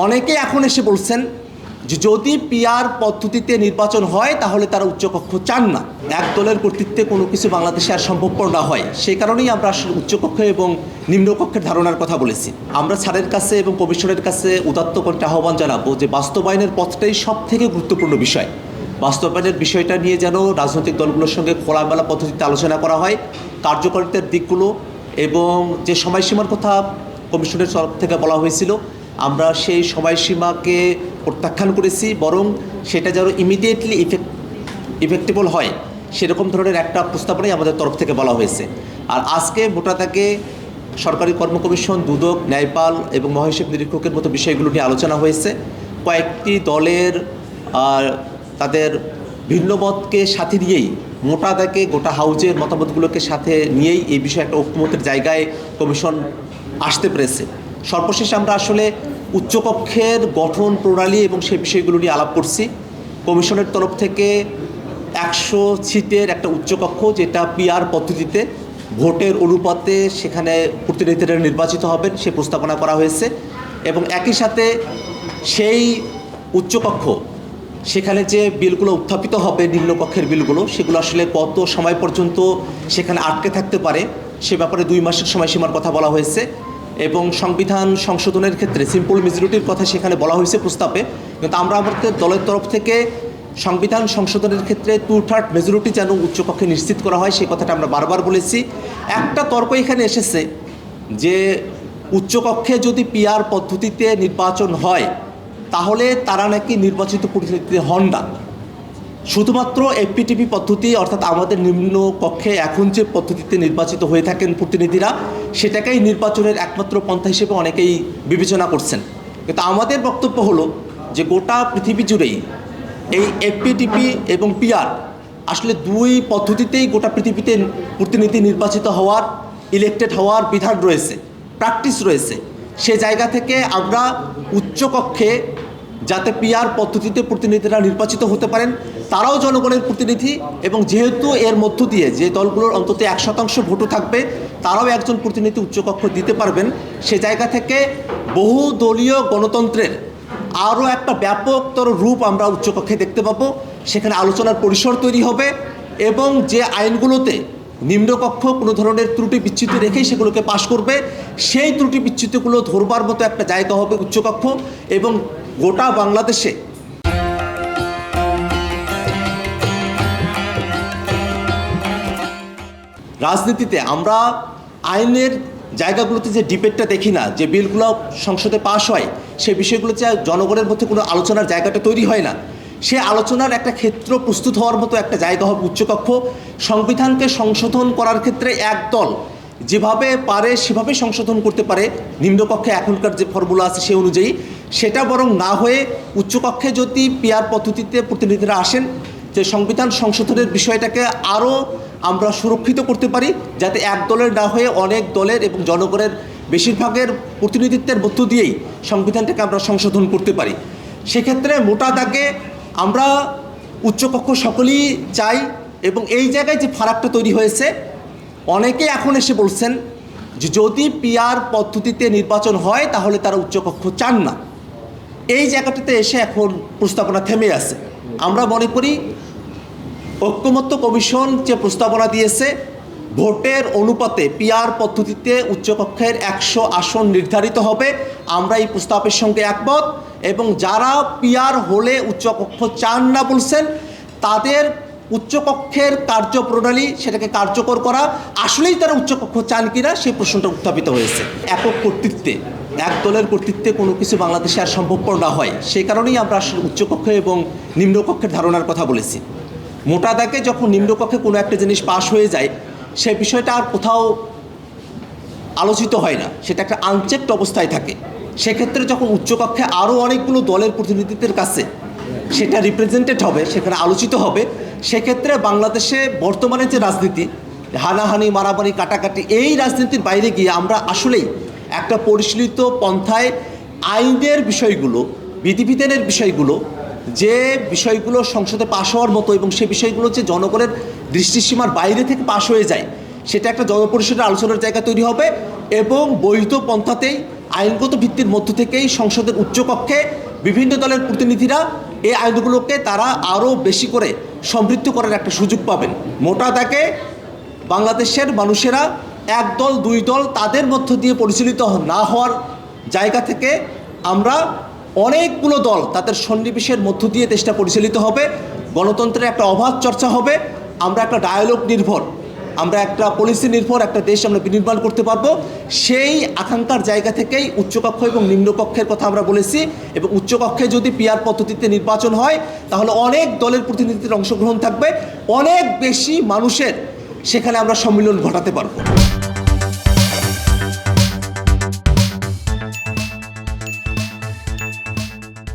অনেকে এখন এসে বলছেন যে যদি পিআর পদ্ধতিতে নির্বাচন হয় তাহলে তারা উচ্চকক্ষ চান না। এক দলের কর্তৃত্বে কোনো কিছু বাংলাদেশে আর সম্ভবপর না হয়, সেই কারণেই আমরা আসলে উচ্চকক্ষ এবং নিম্নকক্ষের ধারণার কথা বলেছি। আমরা স্যারের কাছে এবং কমিশনের কাছে উদাত্ত কণ্ঠে আহ্বান জানাবো যে বাস্তবায়নের পথটাই সব থেকে গুরুত্বপূর্ণ বিষয়। বাস্তবায়নের বিষয়টা নিয়ে যেন রাজনৈতিক দলগুলোর সঙ্গে খোলামেলা পদ্ধতিতে আলোচনা করা হয়, কার্যকারিতার দিকগুলো এবং যে সময়সীমার কথা কমিশনের তরফ থেকে বলা হয়েছিল আমরা সেই সময়সীমাকে প্রত্যাখ্যান করেছি, বরং সেটা যেন ইমিডিয়েটলি ইফেক্টেবল হয় সেরকম ধরনের একটা প্রস্তাবনাই আমাদের তরফ থেকে বলা হয়েছে। আর আজকে ভোটাদাকে সরকারি কর্ম কমিশন, দুদক, ন্যায়পাল এবং মহাহিসাব নিরীক্ষকের মতো বিষয়গুলো নিয়ে আলোচনা হয়েছে। কয়েকটি দলের তাদের ভিন্ন মতকে সাথে নিয়েই মোটা দাগে গোটা হাউজের মতামতগুলোকে সাথে নিয়েই এই বিষয়ে একটা ঐক্যমতের জায়গায় কমিশন আসতে পেরেছে। সর্বশেষে আমরা আসলে উচ্চকক্ষের গঠন প্রণালী এবং সেই বিষয়গুলো নিয়ে আলাপ করছি। কমিশনের তরফ থেকে 100 সিটের একটা উচ্চকক্ষ, যেটা পিআর পদ্ধতিতে ভোটের অনুপাতে সেখানে প্রতিনিধিরা নির্বাচিত হবেন সে প্রস্তাবনা করা হয়েছে। এবং একই সাথে সেই উচ্চকক্ষ সেখানে যে বিলগুলো উত্থাপিত হবে, নিম্নকক্ষের বিলগুলো, সেগুলো আসলে কত সময় পর্যন্ত সেখানে আটকে থাকতে পারে সে ব্যাপারে 2 মাসের সময়সীমার কথা বলা হয়েছে। এবং সংবিধান সংশোধনের ক্ষেত্রে সিম্পল মেজরিটির কথা সেখানে বলা হয়েছে প্রস্তাবে, কিন্তু আমরা আমাদের দলের তরফ থেকে সংবিধান সংশোধনের ক্ষেত্রে 2/3 মেজরিটি যেন উচ্চকক্ষে নিশ্চিত করা হয় সেই কথাটা আমরা বারবার বলেছি। একটা তর্ক এখানে এসেছে যে উচ্চকক্ষে যদি পিআর পদ্ধতিতে নির্বাচন হয় তাহলে তারা নাকি নির্বাচিত প্রতিনিধি হন না, শুধুমাত্র এফপিটিপি পদ্ধতি অর্থাৎ আমাদের নিম্ন কক্ষে এখন যে পদ্ধতিতে নির্বাচিত হয়ে থাকেন প্রতিনিধিরা সেটাকেই নির্বাচনের একমাত্র পন্থা হিসেবে অনেকেই বিবেচনা করছেন। কিন্তু আমাদের বক্তব্য হলো যে গোটা পৃথিবী জুড়েই এই এফপিটিপি এবং পিআর আসলে 2 পদ্ধতিতেই গোটা পৃথিবীতে প্রতিনিধি নির্বাচিত হওয়ার, ইলেক্টেড হওয়ার বিধান রয়েছে, প্র্যাকটিস রয়েছে। সে জায়গা থেকে আমরা উচ্চকক্ষে যাতে পিআর পদ্ধতিতে প্রতিনিধিরা নির্বাচিত হতে পারেন, তারাও জনগণের প্রতিনিধি, এবং যেহেতু এর মধ্য দিয়ে যে দলগুলোর অন্তত 1% ভোটও থাকবে তারাও একজন প্রতিনিধি উচ্চকক্ষ দিতে পারবেন, সে জায়গা থেকে বহুদলীয় গণতন্ত্রের আরও একটা ব্যাপকতর রূপ আমরা উচ্চকক্ষে দেখতে পাবো। সেখানে আলোচনার পরিসর তৈরি হবে এবং যে আইনগুলোতে নিম্নকক্ষ কোনো ধরনের ত্রুটি বিচ্যুতি রেখেই সেগুলোকে পাশ করবে, সেই ত্রুটি বিচ্যুতিগুলো ধরবার মতো একটা জায়গা হবে উচ্চকক্ষ। এবং গোটা বাংলাদেশে রাজনীতিতে আমরা আইনের জায়গাগুলোতে যে ডিবেটটা দেখি না, যে বিলগুলো সংসদে পাশ হয় সেই বিষয়গুলোতে জনগণের মধ্যে কোনো আলোচনার জায়গাটা তৈরি হয় না, সে আলোচনার একটা ক্ষেত্র প্রস্তুত হওয়ার মতো একটা জায়গা হবে উচ্চকক্ষ। সংবিধানকে সংশোধন করার ক্ষেত্রে এক দল যেভাবে পারে সেভাবে সংশোধন করতে পারে, নিম্নকক্ষে এখনকার যে ফর্মুলা আছে সে অনুযায়ী, সেটা বরং না হয়ে উচ্চকক্ষে যদি পিআর পদ্ধতিতে প্রতিনিধিরা আসেন, যে সংবিধান সংশোধনের বিষয়টাকে আরও আমরা সুরক্ষিত করতে পারি, যাতে এক দলের না হয়ে অনেক দলের এবং জনগণের বেশিরভাগের প্রতিনিধিত্বের মধ্য দিয়েই সংবিধানটাকে আমরা সংশোধন করতে পারি। সেক্ষেত্রে মোটা দাগে আমরা উচ্চকক্ষ সকলেই চাই। এবং এই জায়গায় যে ফারাকটা তৈরি হয়েছে, অনেকে এখন এসে বলছেন যে যদি পিআর পদ্ধতিতে নির্বাচন হয় তাহলে তারা উচ্চকক্ষ চান না। এই জায়গাটাতে এসে এখন প্রস্তাবনা থেমে আছে। আমরা মনে করি ঐক্যমত্য কমিশন যে প্রস্তাবনা দিয়েছে, ভোটের অনুপাতে পিআর পদ্ধতিতে উচ্চকক্ষের 100 আসন নির্ধারিত হবে, আমরা এই প্রস্তাবের সঙ্গে একমত। এবং যারা পিআর হলে উচ্চকক্ষ চান না বলছেন, তাদের উচ্চকক্ষের কার্যপ্রণালী সেটাকে কার্যকর করা, আসলেই তারা উচ্চকক্ষ চান কিনা সেই প্রশ্নটা উত্থাপিত হয়েছে। একক কর্তৃত্বে, এক দলের কর্তৃত্বে কোনো কিছু বাংলাদেশে আর সম্ভবপর না হয়, সেই কারণেই আমরা আসলে উচ্চকক্ষ এবং নিম্নকক্ষের ধারণার কথা বলেছি। মোটা দাগে যখন নিম্নকক্ষে কোনো একটা জিনিস পাশ হয়ে যায় সে বিষয়টা আর কোথাও আলোচিত হয় না, সেটা একটা আনচেকড অবস্থায় থাকে। সেক্ষেত্রে যখন উচ্চকক্ষে আরও অনেকগুলো দলের প্রতিনিধিত্বের কাছে সেটা রিপ্রেজেন্টেড হবে, সেখানে আলোচিত হবে, সেক্ষেত্রে বাংলাদেশে বর্তমানে যে রাজনীতি, হানাহানি, মারামারি, কাটাকাটি, এই রাজনীতির বাইরে গিয়ে আমরা আসলেই একটা পরিশীলিত পন্থায় আইনের বিষয়গুলো, বিধিবিধানের বিষয়গুলো, যে বিষয়গুলো সংসদে পাশ হওয়ার মতো এবং সে বিষয়গুলো যে জনগণের দৃষ্টিসীমার বাইরে থেকে পাশ হয়ে যায়, সেটা একটা জনপরিষদের আলোচনার জায়গা তৈরি হবে এবং বৈধ পন্থাতেই আইনগত ভিত্তির মধ্য থেকেই সংসদের উচ্চকক্ষে বিভিন্ন দলের প্রতিনিধিরা এই আইনগুলোকে তারা আরও বেশি করে সমৃদ্ধ করার একটা সুযোগ পাবেন। মোটা দাগে বাংলাদেশের মানুষেরা এক দল দুই দল তাদের মধ্য দিয়ে পরিচালিত না হওয়ার জায়গা থেকে আমরা অনেকগুলো দল তাদের সন্নিবেশের মধ্য দিয়ে দেশটা পরিচালিত হবে, গণতন্ত্রের একটা অবাধ চর্চা হবে, আমরা একটা ডায়ালগ নির্ভর, আমরা একটা পলিসি নির্ভর একটা দেশ আমরা বিনির্মাণ করতে পারবো। সেই আকাঙ্ক্ষার জায়গা থেকেই উচ্চকক্ষ এবং নিম্নকক্ষের কথা আমরা বলেছি, এবং উচ্চকক্ষে যদি পিআর পদ্ধতিতে নির্বাচন হয় তাহলে অনেক দলের প্রতিনিধিদের অংশগ্রহণ থাকবে, অনেক বেশি মানুষের সেখানে আমরা সম্মিলন ঘটাতে পারবো।